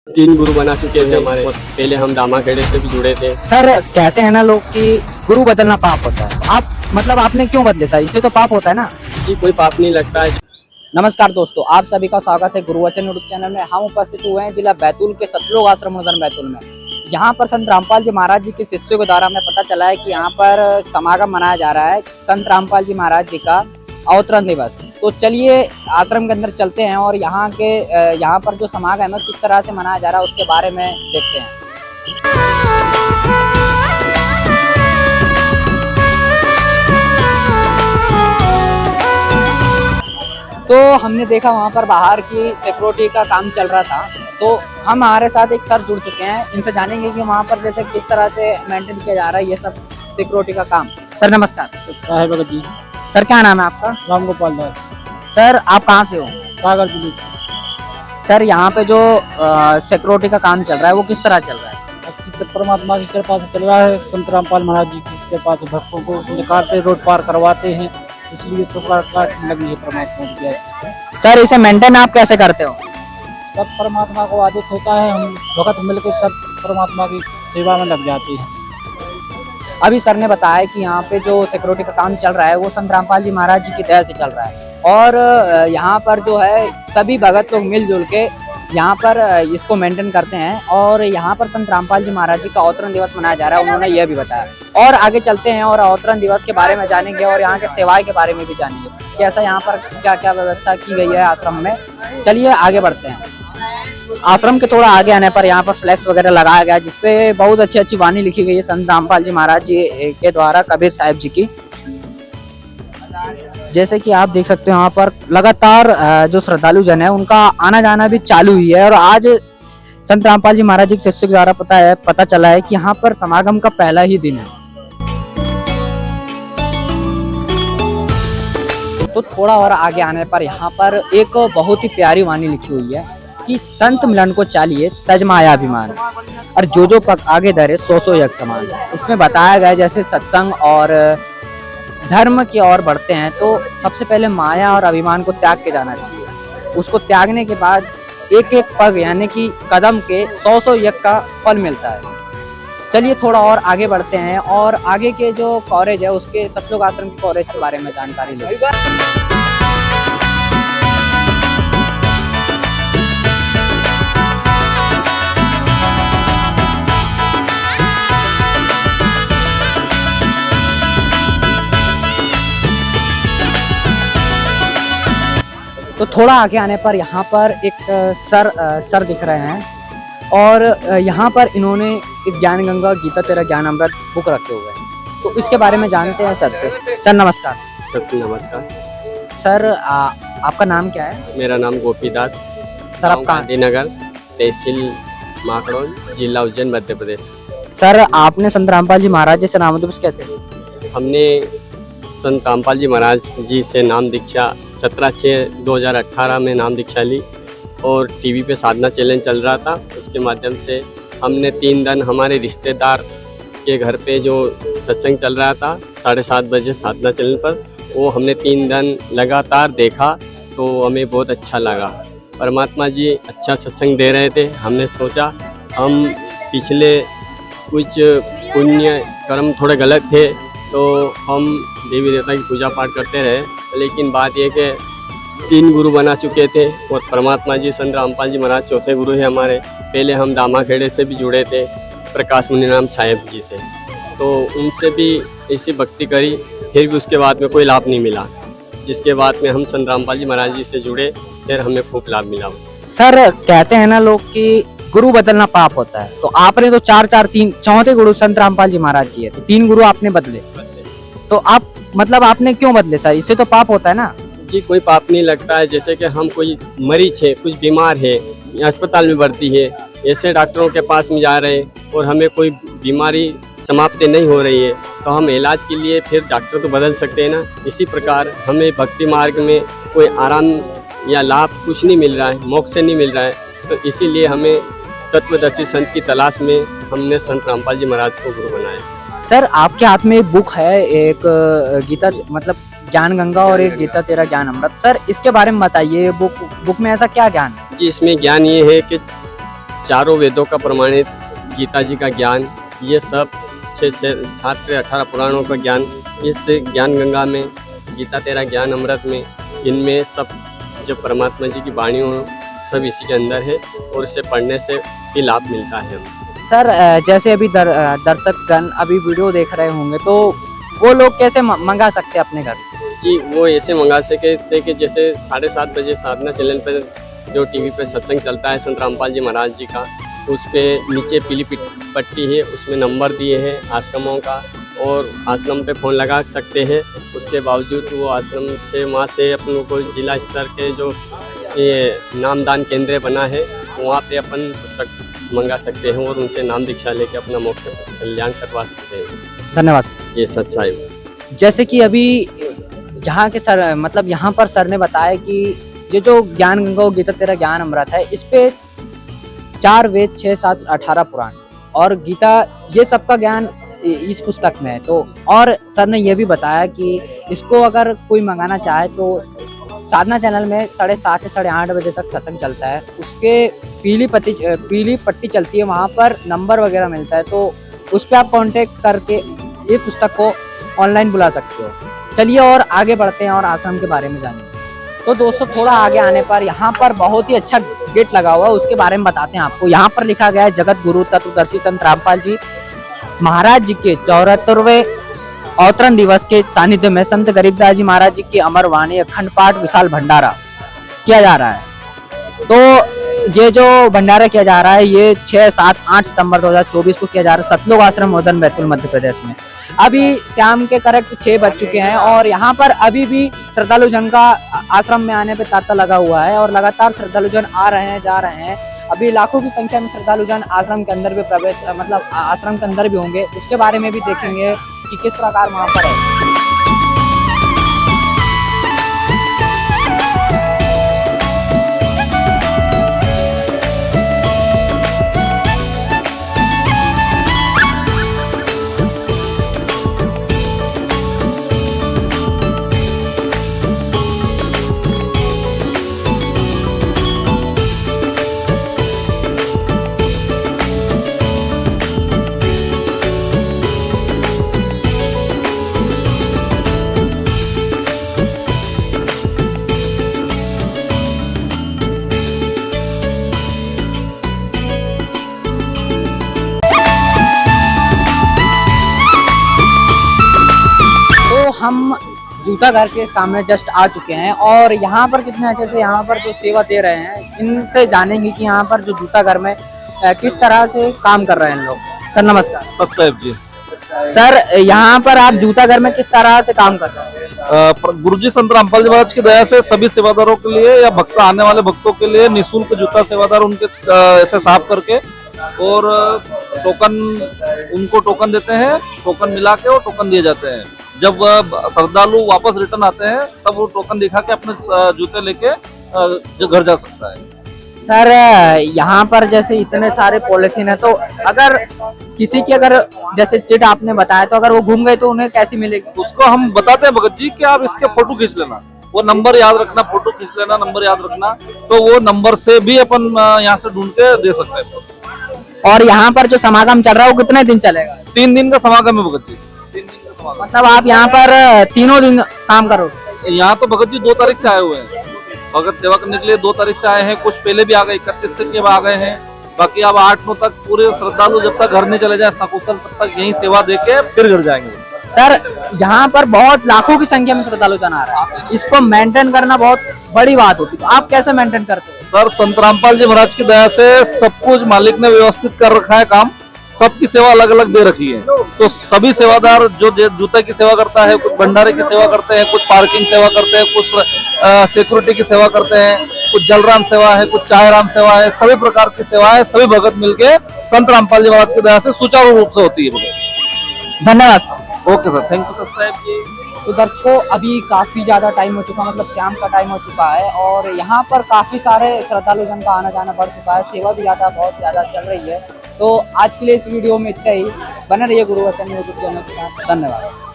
तीन गुरु बना चुके थे हमारे। पहले हम दामाखेड़े से भी जुड़े थे। सर कहते हैं ना लोग कि गुरु बदलना पाप होता है। आप मतलब आपने क्यों बदले सर? इससे तो पाप होता है ना। जी कोई पाप नहीं लगता है। नमस्कार दोस्तों, आप सभी का स्वागत है गुरुवचन यूट्यूब चैनल में। हम उपस्थित हुए हैं जिला बैतूल के सतलोक आश्रम नगर बैतूल में। यहाँ पर संत रामपाल जी महाराज जी के शिष्यों के द्वारा हमें पता चला है कि यहाँ पर समागम मनाया जा रहा है संत रामपाल जी महाराज जी का अवतरण दिवस। तो चलिए आश्रम के अंदर चलते हैं और यहाँ पर जो समागम है किस तरह से मनाया जा रहा है उसके बारे में देखते हैं। तो हमने देखा वहाँ पर बाहर की सिक्योरिटी का काम चल रहा था, तो हम हमारे साथ एक सर जुड़ चुके हैं, इनसे जानेंगे कि वहाँ पर जैसे किस तरह से मेंटेन किया जा रहा है ये सब सिक्योरिटी का काम। सर नमस्कार। साहेब जी, सर क्या नाम है आपका? राम गोपाल दास। सर आप कहाँ से हो? सागर जिले से। सर यहाँ पे जो सिक्योरिटी का काम चल रहा है वो किस तरह चल रहा है? अच्छी परमात्मा की कृपा से चल रहा है। संत रामपाल महाराज जी की कृपा से भक्तों को निकालते रोड पार करवाते हैं, इसलिए सब काट लगी है परमात्मा की ऐसे। सर इसे मेंटेन आप कैसे करते हो? सब परमात्मा को आदेश होता है, हम भक्त मिलकर सब परमात्मा की सेवा में लग जाते हैं। अभी सर ने बताया कि यहाँ पे जो सिक्योरिटी का काम चल रहा है वो संत रामपाल जी महाराज जी की दया से चल रहा है और यहाँ पर जो है सभी भगत लोग मिलजुल के यहाँ पर इसको मेंटेन करते हैं और यहाँ पर संत रामपाल जी महाराज जी का अवतरण दिवस मनाया जा रहा है, उन्होंने यह भी बताया। और आगे चलते हैं और अवतरण दिवस के बारे में जानेंगे और यहाँ के सेवाएं के बारे में भी जानेंगे, कैसा यहाँ पर क्या क्या व्यवस्था की गई है आश्रम में। चलिए आगे बढ़ते हैं। आश्रम के थोड़ा आगे आने पर यहाँ पर फ्लैक्स वगैरह लगाया गया जिसपे बहुत अच्छी अच्छी वाणी लिखी गई है संत रामपाल जी महाराज जी के द्वारा कबीर साहिब जी की। जैसे कि आप देख सकते हो यहाँ पर लगातार जो श्रद्धालु जन है उनका आना जाना भी चालू हुई है और आज संत रामपाल जी महाराज जी के शिष्य के द्वारा पता चला है कि यहाँ पर समागम का पहला ही दिन है। तो थोड़ा और आगे आने पर यहाँ पर एक बहुत ही प्यारी वाणी लिखी हुई है कि संत मिलन को चालिए तज माया अभिमान और जो पग आगे धरे सो यज्ञ समान। इसमें बताया गया जैसे सत्संग और धर्म की ओर बढ़ते हैं तो सबसे पहले माया और अभिमान को त्याग के जाना चाहिए। उसको त्यागने के बाद एक एक पग यानी कि कदम के 100 यज्ञ का फल मिलता है। चलिए थोड़ा और आगे बढ़ते हैं और आगे के जो कॉलेज है उसके सतलोक आश्रम के कॉलेज के बारे में जानकारी लेंगे। तो थोड़ा आगे आने पर यहाँ पर एक सर दिख रहे हैं और यहाँ पर इन्होंने एक ज्ञान गंगा गीता तेरा ज्ञान अमृत बुक रखे हुए हैं, तो इसके बारे में जानते हैं सर से। सर नमस्कार। सबको नमस्कार। सर आपका नाम क्या है? मेरा नाम गोपी दास। सर आप कहाँ? गांधीनगर, तहसील माखड़ौन, जिला उज्जैन, मध्य प्रदेश। सर आपने संत रामपाल जी महाराज जी से नामोदर्श कैसे? हमने संत रामपाल जी महाराज जी से नाम दीक्षा 17/6/2018 में नाम दीक्षा ली और टीवी पे साधना चैलेंज चल रहा था, उसके माध्यम से हमने 3 दिन हमारे रिश्तेदार के घर पे जो सत्संग चल रहा था 7:30 बजे साधना चैनल पर, वो हमने 3 दिन लगातार देखा तो हमें बहुत अच्छा लगा। परमात्मा जी अच्छा सत्संग दे रहे थे। हमने सोचा हम पिछले कुछ पुण्य कर्म थोड़े गलत थे तो हम देवी देवता की पूजा पाठ करते रहे, लेकिन बात यह कि 3 गुरु बना चुके थे और परमात्मा जी संत रामपाल जी महाराज चौथे गुरु हैं हमारे। पहले हम दामाखेड़े से भी जुड़े थे प्रकाश मुनि नाम साहेब जी से, तो उनसे भी ऐसी भक्ति करी, फिर भी उसके बाद में कोई लाभ नहीं मिला। जिसके बाद में हम संत रामपाल जी महाराज जी से जुड़े, फिर हमें खूब लाभ मिला। सर कहते हैं ना लोग कि गुरु बदलना पाप होता है, तो आपने तो 3 चौथे गुरु संत रामपाल जी महाराज जी है, तो 3 गुरु आपने बदले, तो आप मतलब आपने क्यों बदले सर? इससे तो पाप होता है ना। जी कोई पाप नहीं लगता है। जैसे कि हम कोई मरीज है, कुछ बीमार है या अस्पताल में भर्ती है, ऐसे डॉक्टरों के पास में जा रहे हैं और हमें कोई बीमारी समाप्त नहीं हो रही है तो हम इलाज के लिए फिर डॉक्टर तो बदल सकते हैं ना। इसी प्रकार हमें भक्ति मार्ग में कोई आराम या लाभ कुछ नहीं मिल रहा है, मोक्ष नहीं मिल रहा है, तो इसीलिए हमें तत्वदर्शी संत की तलाश में हमने संत रामपाल जी महाराज को गुरु बनाया। सर आपके हाथ में एक बुक है, एक गीता मतलब ज्ञान गंगा और एक गीता तेरा ज्ञान अमृत। सर इसके बारे में बताइए, बुक में ऐसा क्या ज्ञान है? जी इसमें ज्ञान ये है कि चारों वेदों का प्रमाणित गीता जी का ज्ञान, ये सब 6 से 7 से 18 पुराणों का ज्ञान, इस ज्ञान गंगा में, गीता तेरा ज्ञान अमृत में, इनमें सब जो परमात्मा जी की वाणी हो सब इसी के अंदर है और इसे पढ़ने से ही लाभ मिलता है। सर जैसे अभी दर्शकगण अभी वीडियो देख रहे होंगे तो वो लोग कैसे मंगा सकते हैं अपने घर? जी, वो ऐसे मंगा सके थे कि जैसे 7:30 बजे साधना चैनल पर जो टीवी पे सत्संग चलता है संत रामपाल जी महाराज जी का, उस पे नीचे पीली पट्टी है, उसमें नंबर दिए हैं आश्रमों का और आश्रम पे फ़ोन लगा सकते हैं। उसके बावजूद वो आश्रम से वहाँ से अपन को जिला स्तर के जो ये नामदान केंद्र बना है वहाँ पे अपन पुस्तक मंगा सकते हैं और उनसे नाम दीक्षा लेके अपना मोक्ष कल्याण करवा सकते हैं। धन्यवाद। ये सच्चाई। जैसे कि अभी जहाँ के सर मतलब यहाँ पर सर ने बताया कि ये जो ज्ञान गंगा गीता तेरा ज्ञान अमृत है, इस पे 4 वेद 6, 7, 18 पुराण और गीता, ये सबका ज्ञान इस पुस्तक में है। तो और सर ने यह भी बताया कि इसको अगर कोई मंगाना चाहे तो साधना चैनल में 7:30 से 8:30 बजे तक सत्संग चलता है, उसके पीली पट्टी चलती है, वहाँ पर नंबर वगैरह मिलता है, तो उस पर आप कांटेक्ट करके ये पुस्तक को ऑनलाइन बुला सकते हो। चलिए और आगे बढ़ते हैं और आश्रम के बारे में जानेंगे। तो दोस्तों थोड़ा आगे आने पर यहाँ पर बहुत ही अच्छा गेट लगा हुआ है, उसके बारे में बताते हैं आपको। यहाँ पर लिखा गया है जगत गुरु तत्वदर्शी संत रामपाल जी महाराज जी के 74वें अवतरण दिवस के सानिध्य में संत गरीबदास जी महाराज जी की अमर वाणी अखंड पाठ विशाल भंडारा किया जा रहा है। तो ये जो भंडारा किया जा रहा है ये 6, 7, 8 सितंबर 2024 को किया जा रहा है सतलोक आश्रम मोदन बैतूल मध्य प्रदेश में। अभी शाम के करेक्ट 6 बज चुके हैं और यहाँ पर अभी भी श्रद्धालु जन का आश्रम में आने पे तांता लगा हुआ है और लगातार श्रद्धालु जन आ रहे हैं, जा रहे हैं। अभी लाखों की संख्या में श्रद्धालु जन आश्रम के अंदर भी प्रवेश मतलब आश्रम के अंदर भी होंगे, उसके बारे में भी देखेंगे कि किस प्रकार वहाँ पर है। हम जूता घर के सामने जस्ट आ चुके हैं और यहाँ पर कितने अच्छे से यहाँ पर जो सेवा दे रहे हैं इनसे जानेंगे कि यहाँ पर जो जूता घर में किस तरह से काम कर रहे हैं लोग। सर नमस्कार। सतसाहिब जी। सर यहाँ पर आप जूता घर में किस तरह से काम कर रहे हैं? गुरुजी संत रामपाल जी महाराज की दया से सभी सेवादारों के लिए या भक्त आने वाले भक्तों के लिए निःशुल्क जूता सेवादार उनके ऐसे साफ करके और टोकन उनको टोकन देते हैं, टोकन मिला के और टोकन दिए जाते हैं। जब श्रद्धालु वापस रिटर्न आते हैं तब वो टोकन दिखा के अपने जूते लेके जो घर जा सकता है। सर यहाँ पर जैसे इतने सारे पॉलिथीन है तो अगर किसी की अगर जैसे चिट आपने बताया तो अगर वो घूम गए तो उन्हें कैसी मिलेगी? उसको हम बताते हैं भगत जी कि आप इसके फोटो खींच लेना, वो नंबर याद रखना, फोटो खींच लेना, नंबर याद रखना, तो वो नंबर से भी अपन यहाँ से ढूंढ के दे सकते हैं। और यहाँ पर जो समागम चल रहा है वो कितने दिन चलेगा? 3 दिन का समागम है भगत जी। 3 दिन का समागम। मतलब आप यहाँ पर तीनों दिन काम करोगे? यहाँ तो भगत जी 2 तारीख से आए हुए हैं, भगत सेवा करने के लिए 2 तारीख से आए हैं, कुछ पहले भी आ गए, 31 से आ गए हैं। बाकी अब 8-9 तक पूरे श्रद्धालु जब तक घर नहीं चले जाए सकुशल तब तक यही सेवा देके फिर घर जाएंगे। सर यहाँ पर बहुत लाखों की संख्या में श्रद्धालु जन आ रहा है, इसको मेंटेन करना बहुत बड़ी बात होती है, तो आप कैसे मेंटेन करते हो? सर संत रामपाल जी महाराज की दया से सब कुछ मालिक ने व्यवस्थित कर रखा है, काम सबकी सेवा अलग अलग दे रखी है। तो सभी सेवादार जो जूते की सेवा करता है, कुछ भंडारे की सेवा करते हैं, कुछ पार्किंग सेवा करते हैं, कुछ सिक्योरिटी की सेवा करते हैं, कुछ जलराम सेवा है, कुछ चाय राम सेवा है, सभी प्रकार की सेवाएं सभी भगत मिलके संत रामपाल जी महाराज की दया से सुचारू रूप से होती है भगत। धन्यवाद। ओके सर, थैंक यू साहब जी। तो दर्शकों अभी काफ़ी ज़्यादा टाइम हो चुका, मतलब शाम का टाइम हो चुका है और यहाँ पर काफ़ी सारे श्रद्धालु जन का आना जाना बढ़ चुका है, सेवा भी बहुत ज़्यादा चल रही है। तो आज के लिए इस वीडियो में इतना ही। बने रहिए गुरु वचन यूट्यूब चैनल के साथ। धन्यवाद।